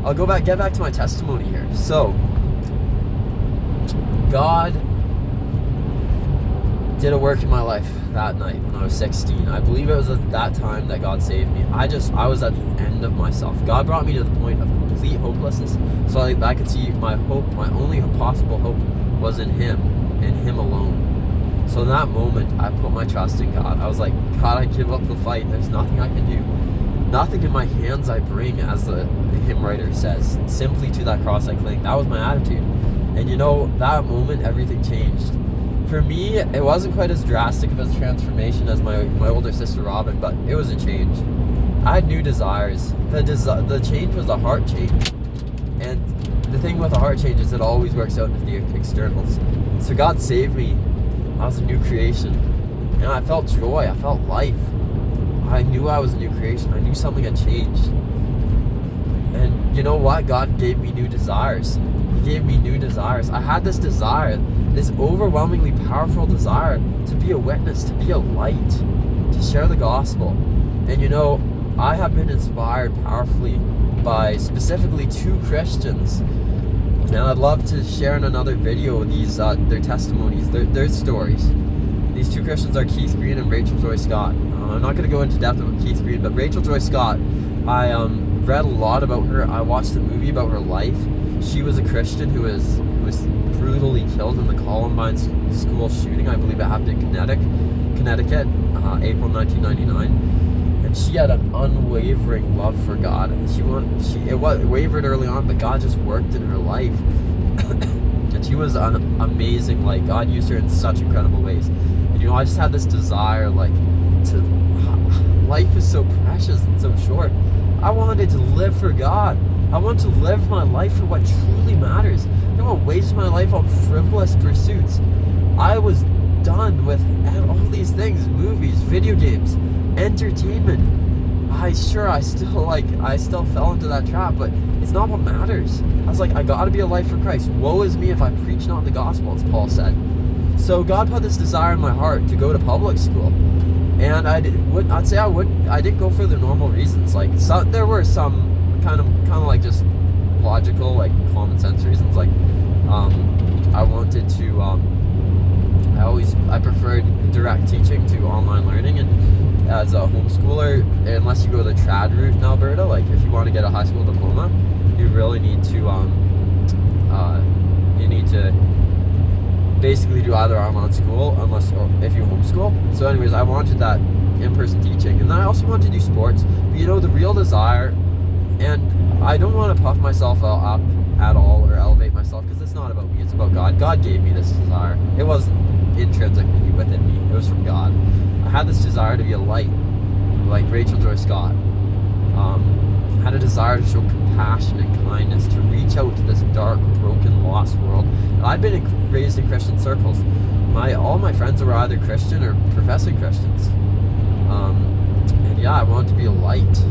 I'll get back to my testimony here. So, God did a work in my life that night when I was 16. I believe it was at that time that God saved me. I was at the end of myself. God brought me to the point of complete hopelessness, so I could see my hope, my only possible hope, was in Him, and Him alone. So in that moment, I put my trust in God. I was like, God, I give up the fight. There's nothing I can do. Nothing in my hands I bring, as the hymn writer says. Simply to that cross I cling. That was my attitude. And that moment, everything changed. For me, it wasn't quite as drastic of a transformation as my older sister Robin, but it was a change. I had new desires. The change was a heart change. And the thing with a heart change is it always works out into the externals. So God saved me. I was a new creation. And I felt joy. I felt life. I knew I was a new creation. I knew something had changed. And you know what? God gave me new desires. He gave me new desires. I had this desire, this overwhelmingly powerful desire to be a witness, to be a light, to share the gospel. And I have been inspired powerfully by specifically 2 Christians. And I'd love to share in another video these their testimonies, their stories. These 2 Christians are Keith Green and Rachel Joy Scott. I'm not going to go into depth about Keith Green, but Rachel Joy Scott, I read a lot about her. I watched a movie about her life. She was a Christian who was brutally killed in the Columbine school shooting. I believe it happened in Connecticut, April 1999. And she had an unwavering love for God. It wavered early on, but God just worked in her life. And she was an amazing light. God used her in such incredible ways. And I just had this desire, life is so precious and so short. I wanted to live for God. I want to live my life for what truly matters. I don't want to waste my life on frivolous pursuits. I was done with all these things: movies, video games, entertainment. I still fell into that trap, but it's not what matters. I was like, I gotta be a light for Christ. Woe is me if I preach not the gospel, as Paul said. So God put this desire in my heart to go to public school. And I didn't go for the normal reasons. There were some kind of like just logical, like common sense reasons. I wanted to, I preferred direct teaching to online learning, and as a homeschooler, unless you go the trad route in Alberta, if you want to get a high school diploma, you really need to basically do either online school, if you homeschool. So anyways, I wanted that in-person teaching, and then I also wanted to do sports. But the real desire, and I don't want to puff myself up at all or elevate myself, because it's not about me, it's about God. God gave me this desire. It wasn't intrinsically within me, it was from God. I had this desire to be a light, like Rachel Joy Scott. I had a desire to show compassion and kindness, to reach out to this dark, broken, lost world. And I've been raised in Christian circles. All my friends were either Christian or professing Christians. I wanted to be a light.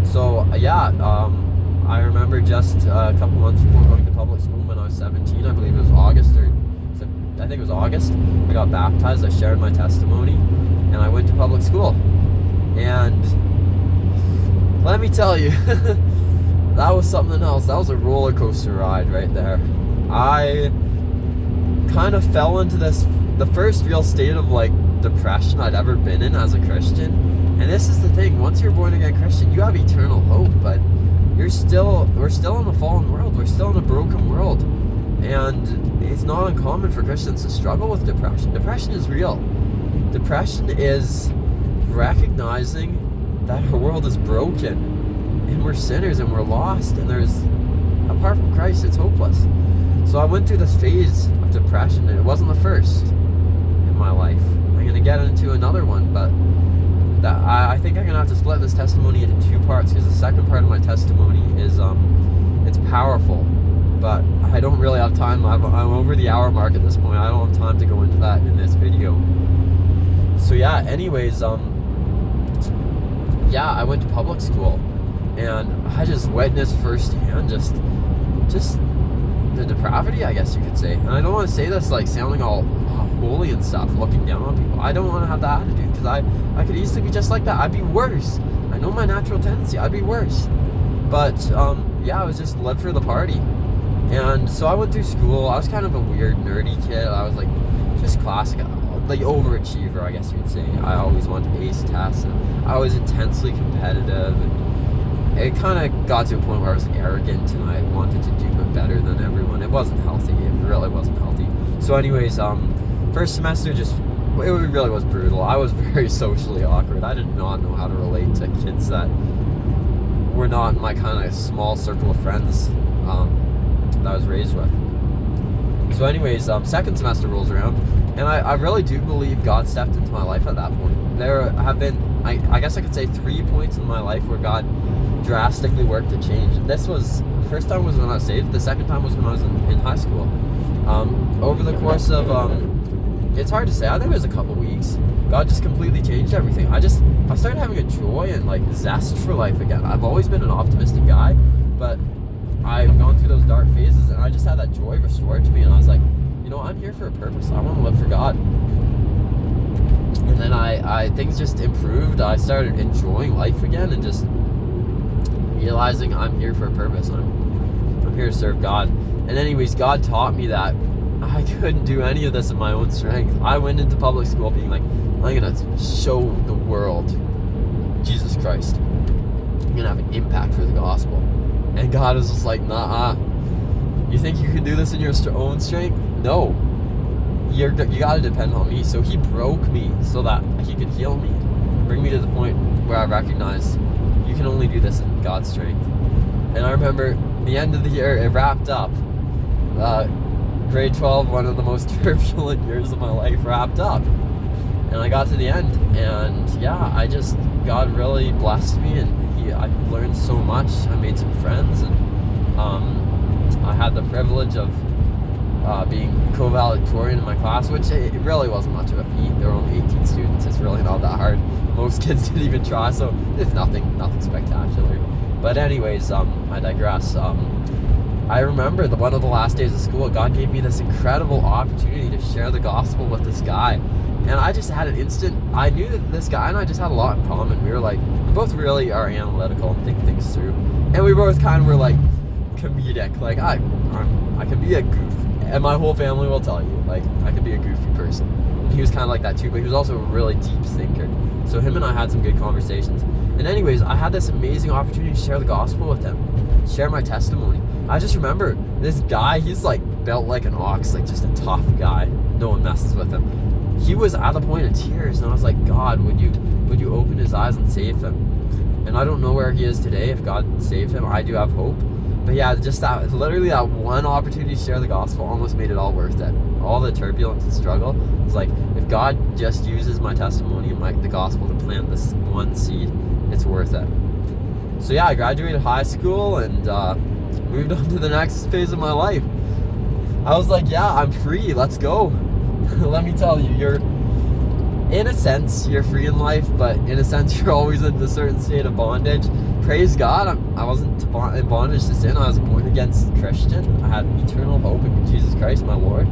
So I remember just a couple months before going to public school when I was 17, I believe it was August, I got baptized, I shared my testimony, and I went to public school. And let me tell you, that was something else. That was a roller coaster ride right there. I kind of fell into the first real state of depression I'd ever been in as a Christian. And this is the thing, once you're born again Christian, you have eternal hope, but we're still in a fallen world. We're still in a broken world. And it's not uncommon for Christians to struggle with depression. Depression is real. Depression is recognizing that our world is broken, and we're sinners, and we're lost, and apart from Christ, it's hopeless. So I went through this phase of depression, and it wasn't the first in my life. I'm going to get into another one, but I think I'm going to have to split this testimony into 2 parts, because the second part of my testimony is, it's powerful, but I don't really have time. I'm over the hour mark at this point. I don't have time to go into that in this video. So anyways, I went to public school, and I just witnessed firsthand just the depravity, I guess you could say. And I don't want to say this sounding all holy and stuff, looking down on people. I don't want to have that attitude, because I could easily be just like that. I'd be worse. I know my natural tendency. I'd be worse. But yeah, I was just lived for the party. And so I went through school. I was kind of a weird, nerdy kid. I was like, just classic, like overachiever, I guess you would say. I always wanted to ace tests, and I was intensely competitive. And it kind of got to a point where I was arrogant, and I wanted to do it better than everyone. It wasn't healthy. It really wasn't healthy. So anyways, first semester it really was brutal. I was very socially awkward. I did not know how to relate to kids that were not my kind of small circle of friends that I was raised with. So anyways, second semester rolls around, and I really do believe God stepped into my life at that point. There have been, I guess I could say, 3 points in my life where God drastically worked to change. This was, the first time was when I was saved, the second time was when I was in high school. Over the course of, it's hard to say, I think it was a couple weeks, God just completely changed everything. I started having a joy and like zest for life again. I've always been an optimistic guy, but I've gone through those dark phases, and I just had that joy restored to me, and I was like, you know, I'm here for a purpose. I want to live for God. And then I things just improved. I started enjoying life again, and just realizing I'm here for a purpose. I'm here to serve God. And anyways, God taught me that I couldn't do any of this in my own strength. I went into public school being like, I'm gonna show the world Jesus Christ. I'm gonna have an impact for the gospel. And God was just like, nah. You think you can do this in your own strength? No. You gotta depend on me. So he broke me so that he could heal me, bring me to the point where I recognize you can only do this in God's strength. And I remember the end of the year, it wrapped up. Grade 12, one of the most turbulent years of my life, wrapped up. And I got to the end, and yeah, God really blessed me, and I learned so much. I made some friends, and I had the privilege of being co-valedictorian in my class, which it really wasn't much of a feat. There were only 18 students. It's really not that hard. Most kids didn't even try, so it's nothing spectacular. But anyways, I digress. I remember one of the last days of school, God gave me this incredible opportunity to share the gospel with this guy. And I just had I knew that this guy and I just had a lot in common. We were like, we both really are analytical and think things through. And we both kind of were like comedic. Like, I can be a goof. And my whole family will tell you, like, I could be a goofy person. And he was kind of like that too, but he was also a really deep thinker. So him and I had some good conversations. And anyways, I had this amazing opportunity to share the gospel with him, share my testimony. I just remember this guy, he's like built like an ox, like just a tough guy. No one messes with him. He was at the point of tears, and I was like, God, would you open his eyes and save him? And I don't know where he is today. If God saved him, I do have hope. But yeah, just literally that one opportunity to share the gospel almost made it all worth it. All the turbulence and struggle was like, if God just uses my testimony and the gospel to plant this one seed, it's worth it. So yeah, I graduated high school and moved on to the next phase of my life. I was like, yeah, I'm free. Let's go. Let me tell you, in a sense, you're free in life, but in a sense, you're always in a certain state of bondage. Praise God, I wasn't in bondage to sin. I was a born-again Christian. I had eternal hope in Jesus Christ, my Lord.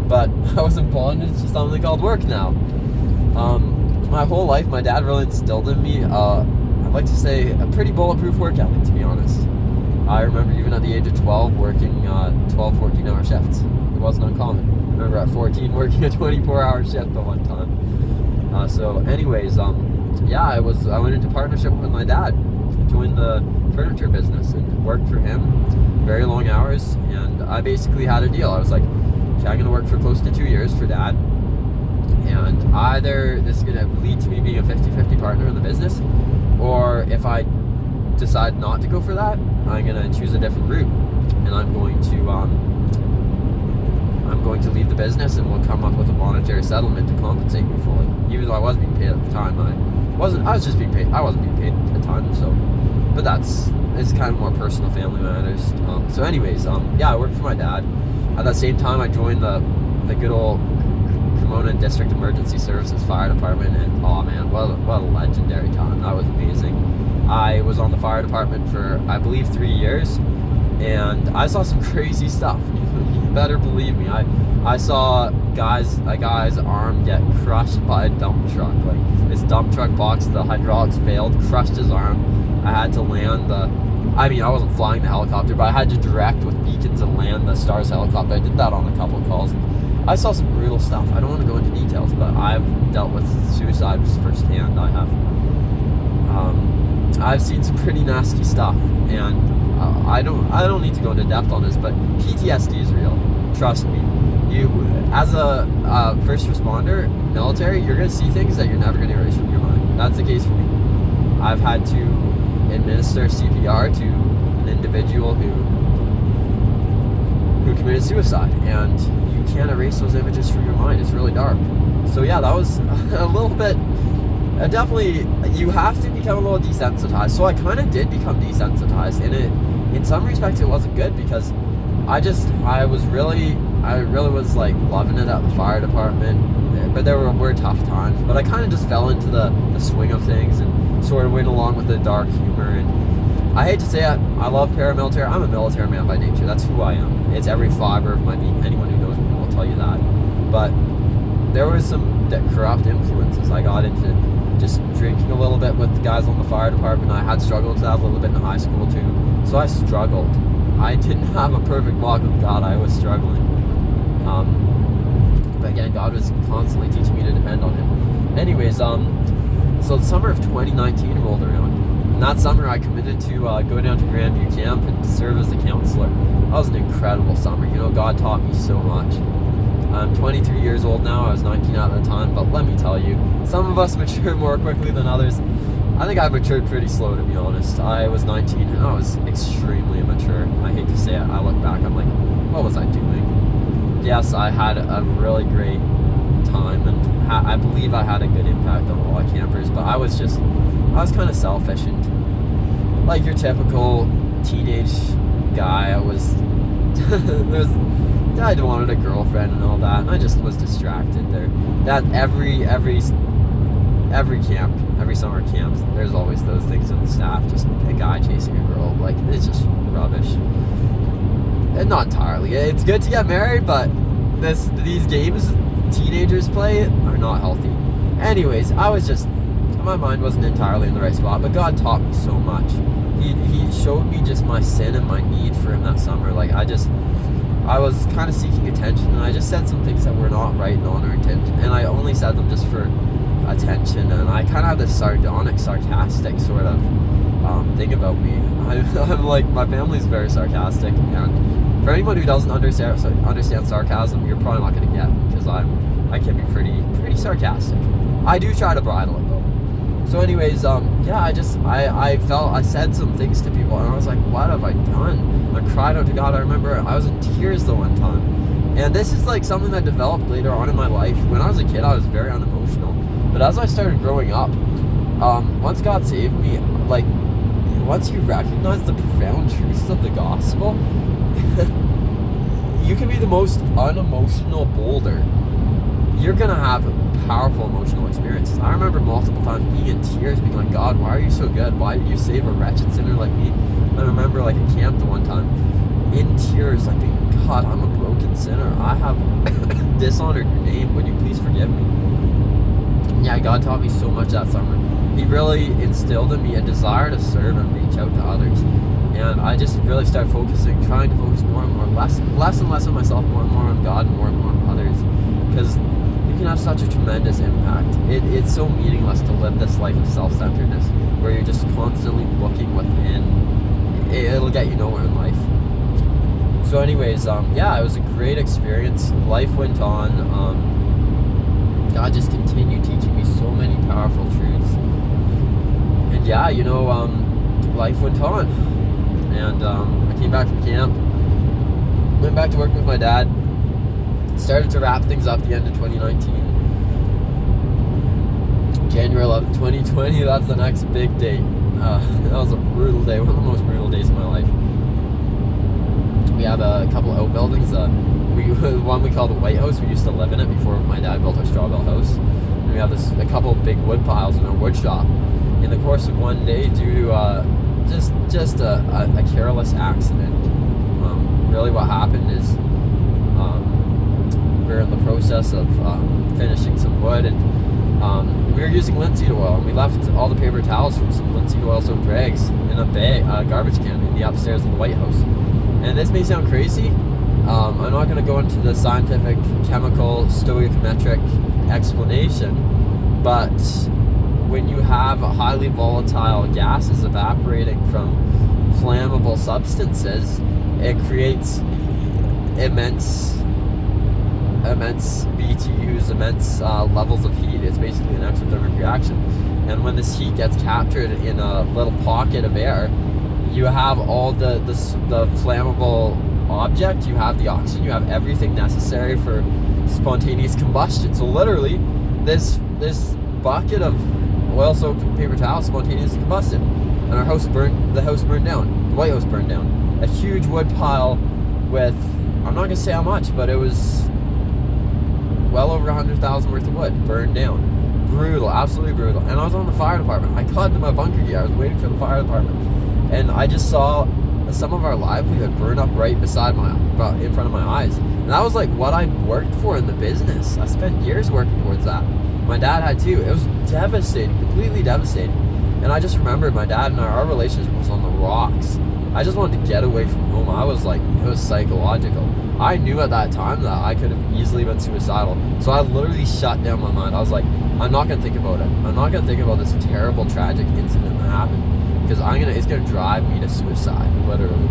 But I was in bondage to something called work now. My whole life, my dad really instilled in me, I'd like to say, a pretty bulletproof work ethic, to be honest. I remember even at the age of 12 working 12, 14-hour shifts. It wasn't uncommon. I remember at 14 working a 24-hour shift at one time. So anyways, yeah, I went into partnership with my dad. Joined the furniture business and worked for him very long hours, and I basically had a deal. I was like, okay, I'm gonna work for close to 2 years for dad, and either this is gonna lead to me being a 50-50 partner in the business, or if I decide not to go for that, I'm gonna choose a different route, and I'm going to leave the business, and we'll come up with a monetary settlement to compensate me fully. Even though I was being paid at the time, I wasn't being paid a ton, so, but it's kind of more personal family matters. So anyways, yeah, I worked for my dad. At that same time, I joined the good old Cremona District Emergency Services Fire Department, and oh man, what a legendary time. That was amazing. I was on the fire department for, I believe, 3 years, and I saw some crazy stuff. You better believe me. I saw a guy's arm get crushed by a dump truck. Like, this dump truck box, the hydraulics failed, crushed his arm. I had to land the I mean, I wasn't flying the helicopter, but I had to direct with beacons and land the Stars helicopter. I did that on a couple of calls. I saw some brutal stuff. I don't want to go into details, but I've dealt with suicides firsthand. I've seen some pretty nasty stuff, and I don't need to go into depth on this, but PTSD is real. Trust me. You, as a first responder, military, you're gonna see things that you're never gonna erase from your mind. That's the case for me. I've had to administer CPR to an individual who committed suicide, and you can't erase those images from your mind. It's really dark. So yeah, that was a little bit. Definitely, you have to become a little desensitized. So I kind of did become desensitized, and in some respects, it wasn't good because I really was like loving it at the fire department, but there were tough times. But I kind of just fell into the swing of things and sort of went along with the dark humor. And I hate to say it, I love paramilitary. I'm a military man by nature. That's who I am. It's every fiber of my being. Anyone who knows me will tell you that. But there was some corrupt influences. I got into just drinking a little bit with the guys on the fire department. I had struggled with that a little bit in high school too. So I struggled. I didn't have a perfect walk with God. I was struggling. But again, God was constantly teaching me to depend on Him. Anyways, so the summer of 2019 rolled around. And that summer I committed to go down to Grandview Camp and serve as a counselor. That was an incredible summer. You know, God taught me so much. I'm 23 years old now. I was 19 at the time, but let me tell you, some of us mature more quickly than others. I think I matured pretty slow, to be honest. I was 19 and I was extremely immature. I hate to say it. I look back, I'm like, what was I doing? Yes, I had a really great time, and I believe I had a good impact on a lot of campers, but I was kind of selfish and like your typical teenage guy. I wanted a girlfriend and all that, and I just was distracted there. That every camp, every summer camp, there's always those things in the staff, just a guy chasing a girl. Like, it's just rubbish. And not entirely. It's good to get married, but these games teenagers play are not healthy. Anyways, my mind wasn't entirely in the right spot, but God taught me so much. He showed me just my sin and my need for Him that summer. Like, I was kind of seeking attention, and I just said some things that were not right and honor attention, and I only said them just for attention, and I kind of have this sarcastic sort of thing about me. I'm like, my family's very sarcastic, and for anyone who doesn't understand sarcasm, you're probably not going to get me, because I can be pretty sarcastic. I do try to bridle it though. So anyways, I said some things to people, and I was like, what have I done? I cried out to God. I remember I was in tears the one time, and this is like something that developed later on in my life. When I was a kid, I was very unemotional, but as I started growing up, once God saved me, like, once you recognize the profound truths of the gospel, you can be the most unemotional boulder. You're gonna have powerful emotional experiences. I remember multiple times being in tears, being like, God, why are you so good? Why did you save a wretched sinner like me? I remember, like, at camp the one time, in tears, like, being, God, I'm a broken sinner. I have dishonored your name. Would you please forgive me? Yeah, God taught me so much that summer. He really instilled in me a desire to serve and reach out to others. And I just really started trying to focus more and more, less and less on myself, more and more on God, and more on others. Because you can have such a tremendous impact. It's so meaningless to live this life of self-centeredness, where you're just constantly looking within. It'll get you nowhere in life. So anyways, it was a great experience. Life went on. God just continued teaching me so many powerful truths. And yeah, life went on. And I came back from camp, went back to work with my dad, started to wrap things up at the end of 2019. January 11th, 2020, that's the next big date. That was a brutal day, one of the most brutal days of my life. We have a couple of outbuildings. One we call the White House. We used to live in it before my dad built our straw bale house. And we have a couple of big wood piles in our wood shop. In the course of one day, due to just a careless accident, really what happened is we're in the process of finishing some wood, and We were using linseed oil, and we left all the paper towels from some linseed oil soaked rags in a bag, garbage can in the upstairs of the White House. And this may sound crazy. I'm not going to go into the scientific, chemical, stoichiometric explanation, but when you have highly volatile gases evaporating from flammable substances, it creates immense BTUs, immense levels of heat. It's basically an exothermic reaction. And when this heat gets captured in a little pocket of air, you have all the flammable object, you have the oxygen, you have everything necessary for spontaneous combustion. So literally, this bucket of oil-soaked paper towel spontaneously combusted, and the house burned down. The White House burned down. A huge wood pile with, I'm not gonna say how much, but it was well over 100,000 worth of wood burned down. Brutal, absolutely brutal. And I was on the fire department. I got into my bunker gear. I was waiting for the fire department, and I just saw some of our livelihood burn up right in front of my eyes. And that was like what I worked for in the business. I spent years working towards that. My dad had too. It was devastating, completely devastating. And I just remember my dad and our relationship was on the rocks. I just wanted to get away from home. I was like, it was psychological. I knew at that time that I could have easily been suicidal. So I literally shut down my mind. I was like, I'm not gonna think about it. I'm not gonna think about this terrible, tragic incident that happened, because it's gonna drive me to suicide, literally.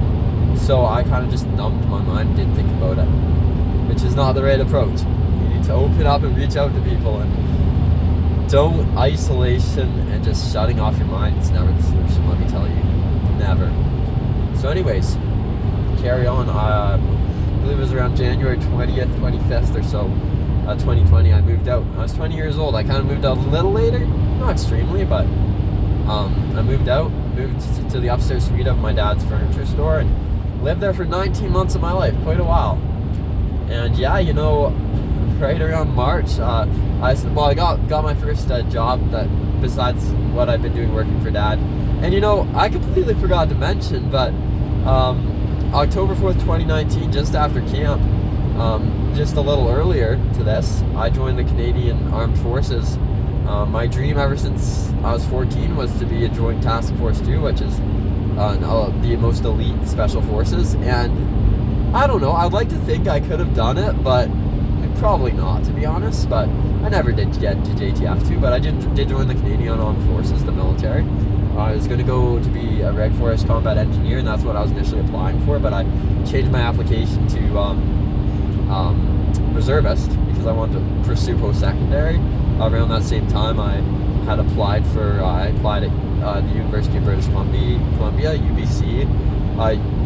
So I kind of just numbed my mind and didn't think about it, which is not the right approach. You need to open up and reach out to people, and don't isolation and just shutting off your mind. It's never the solution, let me tell you. Never. So anyways, carry on. I believe it was around January 20th, 25th or so, 2020, I moved out. I was 20 years old. I kind of moved out a little later, not extremely, but I moved to the upstairs suite of my dad's furniture store and lived there for 19 months of my life, quite a while. And yeah, right around March, I got my first job that besides what I've been doing working for Dad. And I completely forgot to mention, but October 4th, 2019, just after camp, just a little earlier to this, I joined the Canadian Armed Forces. My dream ever since I was 14 was to be a Joint Task Force 2, which is the most elite special forces. And I don't know, I'd like to think I could have done it, but probably not, to be honest. But I never did get to JTF 2, but I did join the Canadian Armed Forces, the military. I was going to go to be a Reg Forest combat engineer, and that's what I was initially applying for, but I changed my application to reservist because I wanted to pursue post-secondary. Around that same time, I applied at the University of British Columbia, UBC,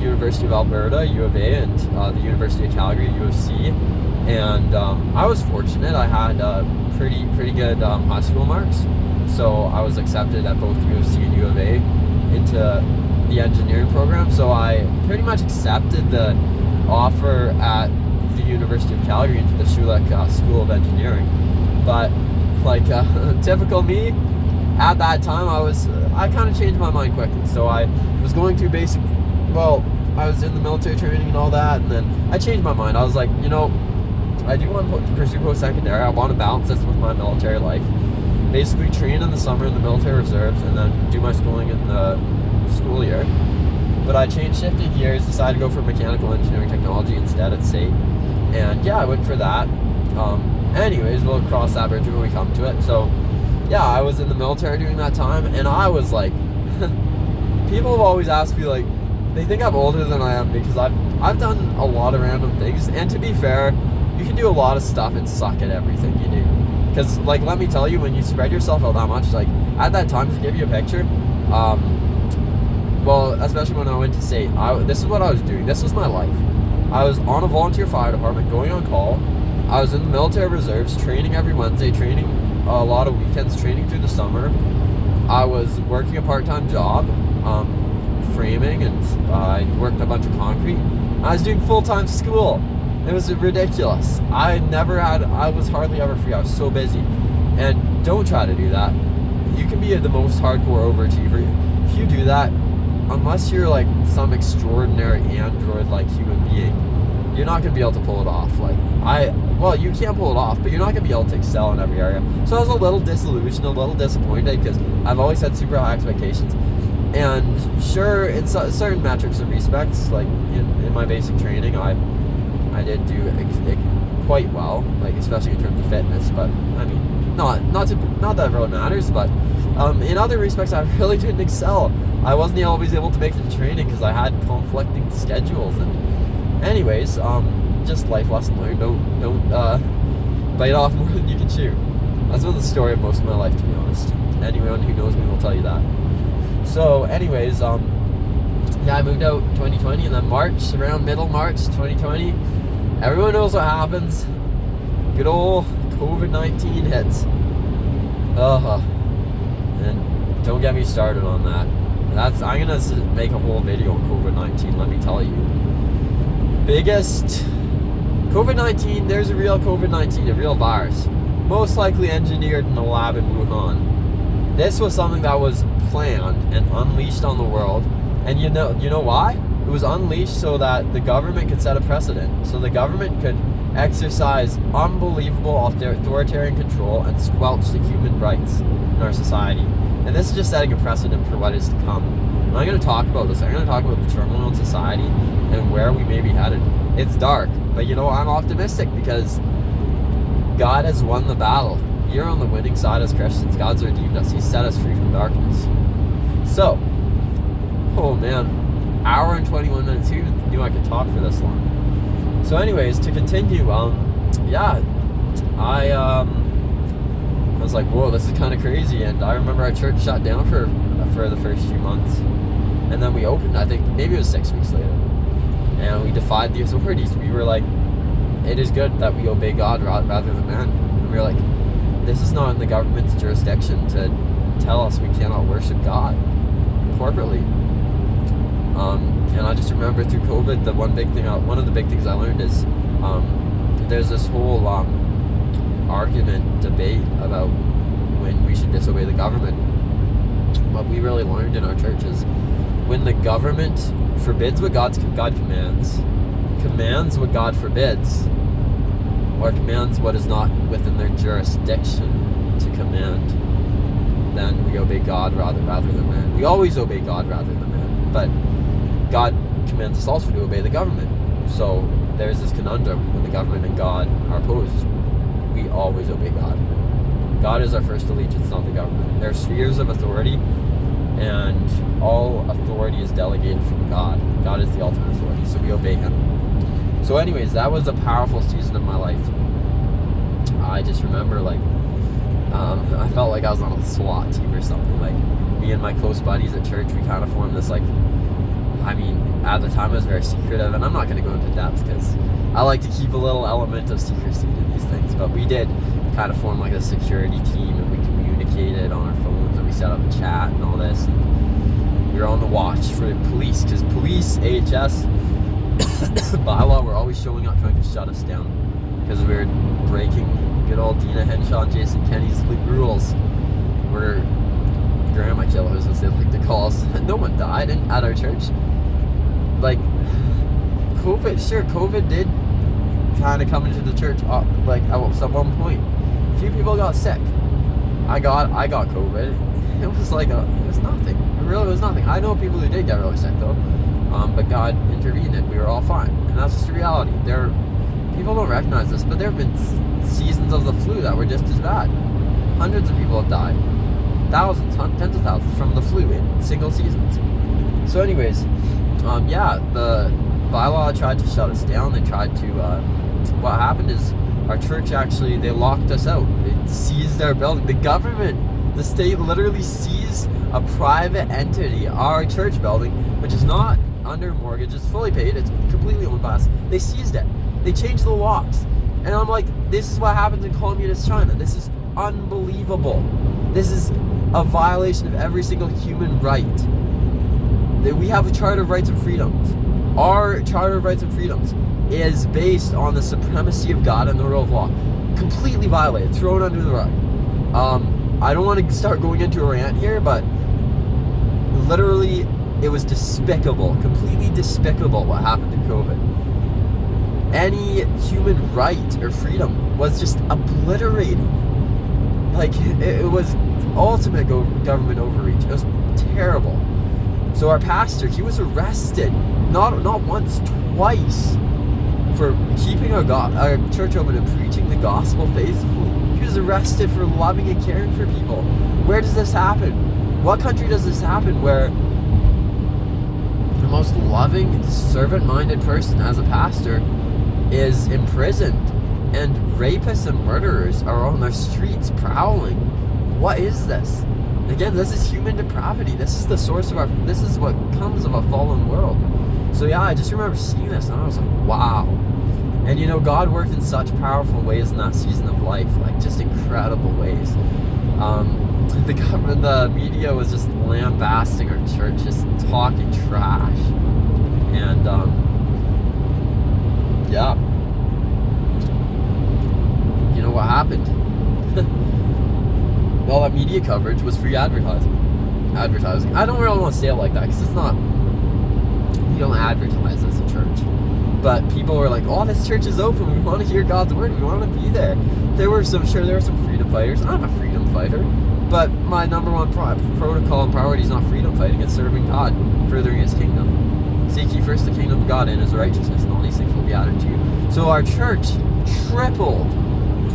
University of Alberta, U of A, and the University of Calgary, U of C. And I was fortunate. I had pretty good high school marks. So I was accepted at both U of C and U of A into the engineering program. So I pretty much accepted the offer at the University of Calgary into the Schulich School of Engineering. But typical me, at that time I kind of changed my mind quickly. So I was going through I was in the military training and all that, and then I changed my mind. I was like, I do want to pursue post-secondary. I want to balance this with my military life. Basically train in the summer in the military reserves and then do my schooling in the school year. But I shifted gears, decided to go for mechanical engineering technology instead at SAIT. And yeah, I went for that. Anyways, we'll cross that bridge when we come to it. So yeah, I was in the military during that time, and I was like, people have always asked me, like, they think I'm older than I am because I've done a lot of random things. And to be fair, you can do a lot of stuff and suck at everything you do. Because, let me tell you, when you spread yourself out that much, at that time, to give you a picture, especially when I went to SAIT, this is what I was doing. This was my life. I was on a volunteer fire department, going on call. I was in the military reserves, training every Wednesday, training a lot of weekends, training through the summer. I was working a part-time job, framing, and I worked a bunch of concrete. I was doing full-time school. It was ridiculous. I was hardly ever free. I was so busy. And don't try to do that. You can be the most hardcore overachiever. If you do that, unless you're some extraordinary android-like human being, you're not going to be able to pull it off. Well, you can pull it off, but you're not going to be able to excel in every area. So I was a little disillusioned, a little disappointed, because I've always had super high expectations. And sure, in certain metrics and respects, like in my basic training, I did do quite well, like especially in terms of fitness. But I mean, not that it really matters. But in other respects, I really didn't excel. I wasn't always able to make the training because I had conflicting schedules. And anyways, just life lesson learned. Don't bite off more than you can chew. That's been the story of most of my life, to be honest. Anyone who knows me will tell you that. So anyways, I moved out 2020, and then around middle March 2020, everyone knows what happens. Good old COVID-19 hits. And don't get me started on that. I'm gonna make a whole video on COVID-19, let me tell you. Biggest COVID-19, there's a real COVID-19, a real virus. Most likely engineered in a lab in Wuhan. This was something that was planned and unleashed on the world. And you know why? It was unleashed so that the government could set a precedent. So the government could exercise unbelievable authoritarian control and squelch the human rights in our society. And this is just setting a precedent for what is to come. And I'm going to talk about this. I'm going to talk about the turmoil in society and where we may be headed. It's dark, but I'm optimistic because God has won the battle. You're on the winning side as Christians. God's redeemed us. He set us free from darkness. So, oh man, hour and 21 minutes. Who knew I could talk for this long? So anyways, to continue, I was like, whoa, this is kind of crazy. And I remember our church shut down for the first few months. And then we opened, I think, maybe it was 6 weeks later. And we defied the authorities. We were like, it is good that we obey God rather than man. And we were like, this is not in the government's jurisdiction to tell us we cannot worship God corporately. And I just remember through COVID, one of the big things I learned is there's this whole debate about when we should disobey the government. What we really learned in our church is when the government forbids what God commands what God forbids, or commands what is not within their jurisdiction to command, then we obey God rather than man. We always obey God rather than man, but God commands us also to obey the government. So there's this conundrum when the government and God are opposed. We always obey God. God is our first allegiance, not the government. There are spheres of authority, and all authority is delegated from God. God is the ultimate authority, so we obey Him. So anyways, that was a powerful season of my life. I just remember, I felt like I was on a SWAT team or something. Like, me and my close buddies at church, we kind of formed this, at the time it was very secretive, and I'm not going to go into depth because I like to keep a little element of secrecy to these things, but we did kind of form a security team, and we communicated on our phones, and we set up a chat and all this, and we were on the watch for the police, because police, AHS, bylaw were always showing up trying to shut us down because we were breaking good old Dina Henshaw and Jason Kenny's rules. We're grandma killers, as they like to call us. No one died at our church. COVID did kind of come into the church at one point. A few people got sick. I got COVID. It was it was nothing. It really was nothing. I know people who did get really sick though. But God intervened and we were all fine. And that's just the reality. People don't recognize this, but there have been seasons of the flu that were just as bad. Hundreds of people have died. Thousands, tens of thousands from the flu in single seasons. So anyways, the bylaw tried to shut us down. They tried to, what happened is our church actually, they locked us out. They seized our building. The government, the state literally seized a private entity, our church building, which is not under mortgage, it's fully paid, it's completely owned by us. They seized it. They changed the locks. And I'm like, this is what happens in communist China. This is unbelievable. This is a violation of every single human right. We have a Charter of Rights and Freedoms. Our Charter of Rights and Freedoms is based on the supremacy of God and the rule of law. Completely violated, thrown under the rug. I don't want to start going into a rant here, but literally, it was despicable, completely despicable what happened to COVID. any human right or freedom was just obliterated. Like, it was ultimate government overreach. It was terrible. So our pastor, he was arrested, not once, twice, for keeping our church open and preaching the gospel faithfully. He was arrested for loving and caring for people. Where does this happen? What country does this happen where the most loving, servant-minded person as a pastor is imprisoned and rapists and murderers are on their streets prowling? What is this? Again, this is human depravity. This is the source of this is what comes of a fallen world. So yeah, I just remember seeing this and I was like, wow. And you know, God worked in such powerful ways in that season of life, like just incredible ways. The government, the media was just lambasting our church, just talking trash. And yeah. You know what happened? All that media coverage was free advertising. I don't really want to say it like that because it's not, you don't advertise as a church. But people were like, oh, this church is open. We want to hear God's word. We want to be there. There were some freedom fighters. I'm a freedom fighter. But my number one protocol and priority is not freedom fighting. It's serving God, furthering His kingdom. Seek ye first the kingdom of God and His righteousness, and all these things will be added to you. So our church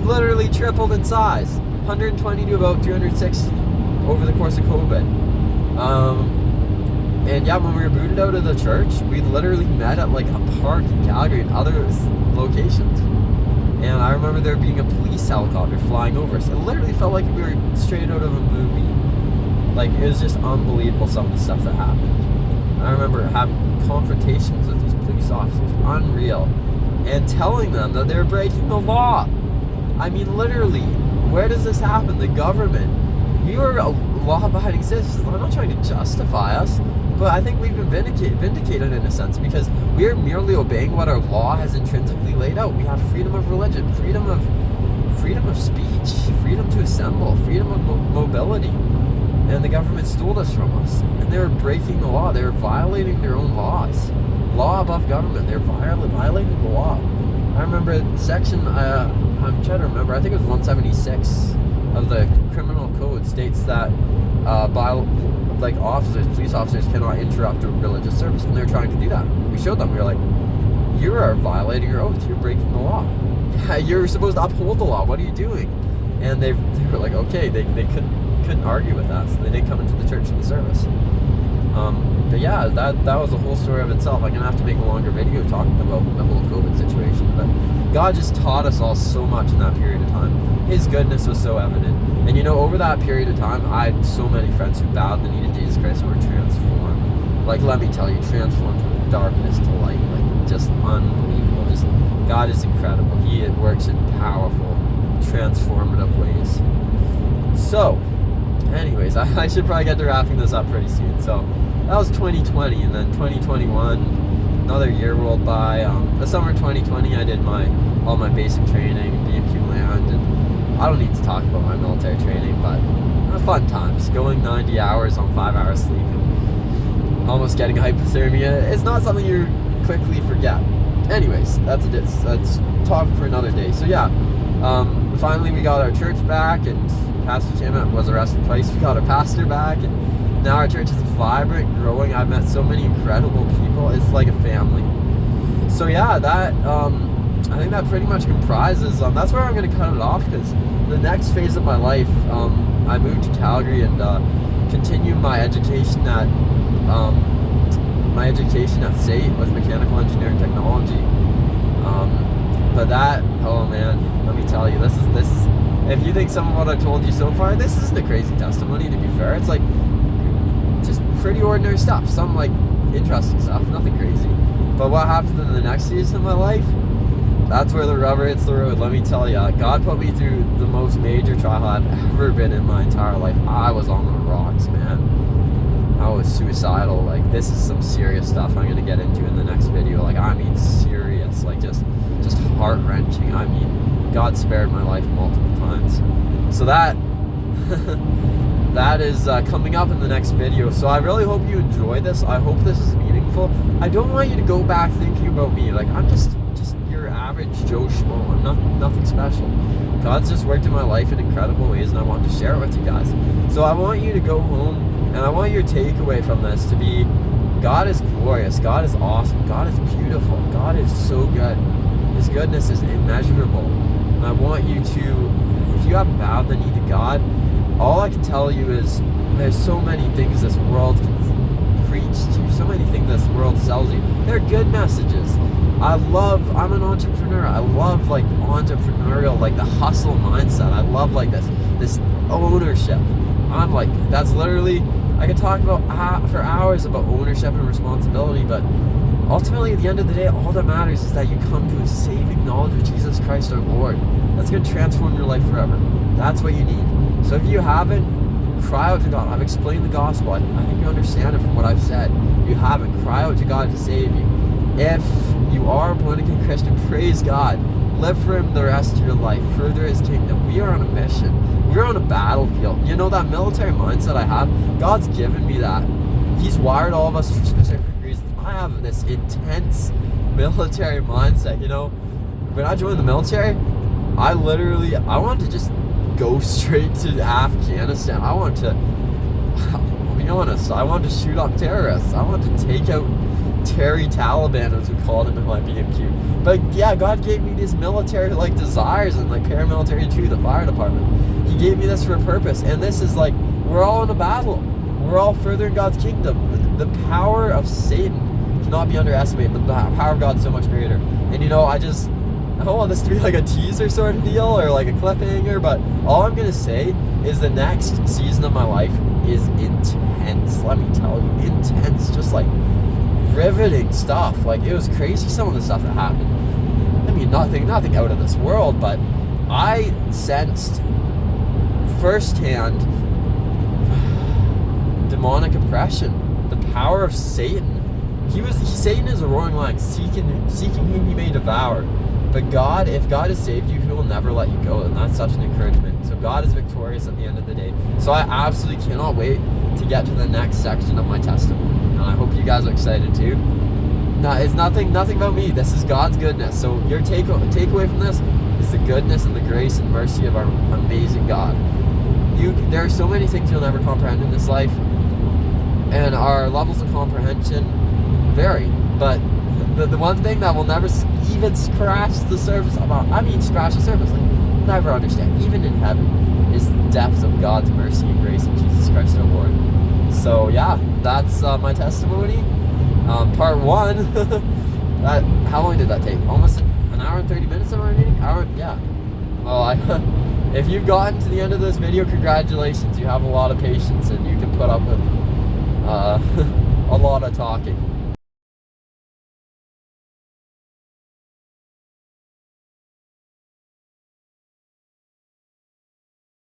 literally tripled in size. 120 to about 360 over the course of COVID. And yeah, when we were booted out of the church, we literally met at like a park in Calgary and other locations. And I remember there being a police helicopter flying over us. It literally felt like we were straight out of a movie. Like, it was just unbelievable, some of the stuff that happened. I remember having confrontations with these police officers, unreal, and telling them that they were breaking the law. I mean, literally, where does this happen? The government. We were law-abiding citizens. I'm not trying to justify us, but I think we've been vindicated in a sense, because we are merely obeying what our law has intrinsically laid out. We have freedom of religion, freedom of speech, freedom to assemble, freedom of mobility, and the government stole this from us. And they were breaking the law. They were violating their own laws. Law above government. They're violating the law. I remember section, I'm trying to remember, I think it was 176 of the criminal code states that police officers cannot interrupt a religious service, and they're trying to do that. We showed them. We were like, you are violating your oath. You're breaking the law. Yeah, you're supposed to uphold the law. What are you doing? And they were like, okay. They couldn't argue with that, so they didn't come into the church in the service. But yeah, that was a whole story of itself. I'm gonna have to make a longer video talking about the whole COVID situation. But God just taught us all so much in that period of time. His goodness was so evident. And you know, over that period of time, I had so many friends who bowed the knee to Jesus Christ and were transformed. Like, let me tell you, transformed from darkness to light. Like, just unbelievable. Just, God is incredible. He works in powerful, transformative ways. So, anyways, I should probably get to wrapping this up pretty soon. So, that was 2020, and then 2021, another year rolled by. The summer of 2020, I did all my basic training, BMQ land, and I don't need to talk about my military training, but fun times. Going 90 hours on 5 hours sleep and almost getting hypothermia. It's not something you quickly forget. Anyways, that's talk for another day. So yeah, finally we got our church back, and Pastor Chamet was arrested twice. We got our pastor back, and now our church is vibrant, growing. I've met so many incredible people. It's like a family. So yeah, that I think that pretty much comprises. That's where I'm going to cut it off, because the next phase of my life, I moved to Calgary and continued my education at SAIT with mechanical engineering technology. But that, oh man, let me tell you, this is. If you think some of what I've told you so far, this isn't a crazy testimony, to be fair. It's like just pretty ordinary stuff. Some like interesting stuff, nothing crazy. But what happened in the next season of my life, that's where the rubber hits the road. Let me tell you, God put me through the most major trial I've ever been in my entire life. I was on the rocks, man. I was suicidal. Like, this is some serious stuff I'm gonna get into in the next video. Like, I mean, serious. Like, just heart-wrenching. I mean, God spared my life multiple times. So that that is coming up in the next video. So I really hope you enjoy this. I hope this is meaningful. I don't want you to go back thinking about me. Like, I'm just your average Joe Schmo. I'm nothing special. God's just worked in my life in incredible ways, and I want to share it with you guys. So I want you to go home, and I want your takeaway from this to be, God is glorious, God is awesome, God is beautiful, God is so good. His goodness is immeasurable. And I want you to, if you haven't bowed the knee to God, all I can tell you is there's so many things this world can preach to you, so many things this world sells you. They're good messages. I'm an entrepreneur. I love like entrepreneurial, like the hustle mindset. I love like this ownership. I'm like, that's literally, I could talk about for hours about ownership and responsibility, but ultimately at the end of the day, all that matters is that you come to a saving knowledge of Jesus Christ our Lord. That's going to transform your life forever. That's what you need. So if you haven't, cry out to God. I've explained the gospel. I think you understand it from what I've said. If you haven't, cry out to God to save you. If you are a born-again Christian, praise God. Live for Him the rest of your life. Further His kingdom. We are on a mission. We're on a battlefield. You know, that military mindset I have, God's given me that. He's wired all of us for specific reasons. I have this intense military mindset, you know. When I joined the military, I wanted to just go straight to Afghanistan. I'll be honest, I wanted to shoot up terrorists. I wanted to take out Terry Taliban, as we called him in my BMQ. But yeah, God gave me these military like desires, and like paramilitary too, the fire department. He gave me this for a purpose, and this is like, we're all in a battle. We're all furthering God's kingdom. The power of Satan cannot be underestimated. The power of God is so much greater. And you know, I don't want this to be like a teaser sort of deal or like a cliffhanger, but all I'm going to say is the next season of my life is intense. Let me tell you, intense, just like riveting stuff. Like, it was crazy, some of the stuff that happened. I mean, nothing out of this world, but I sensed firsthand demonic oppression, the power of Satan. Satan is a roaring lion, seeking whom he may devour. But God, if God has saved you, He will never let you go, and that's such an encouragement. So God is victorious at the end of the day. So I absolutely cannot wait to get to the next section of my testimony, and I hope you guys are excited too. No, it's nothing about me. This is God's goodness. So your takeaway from this is the goodness and the grace and mercy of our amazing God. There are so many things you'll never comprehend in this life, and our levels of comprehension vary. But the one thing that will never even scratch the surface like, never understand, even in heaven, is the depth of God's mercy and grace in Jesus Christ our Lord. So yeah, that's my testimony. Part one. How long did that take? Almost an hour and 30 minutes of our meeting? Yeah. Well, if you've gotten to the end of this video, congratulations. You have a lot of patience, and you can put up with a lot of talking.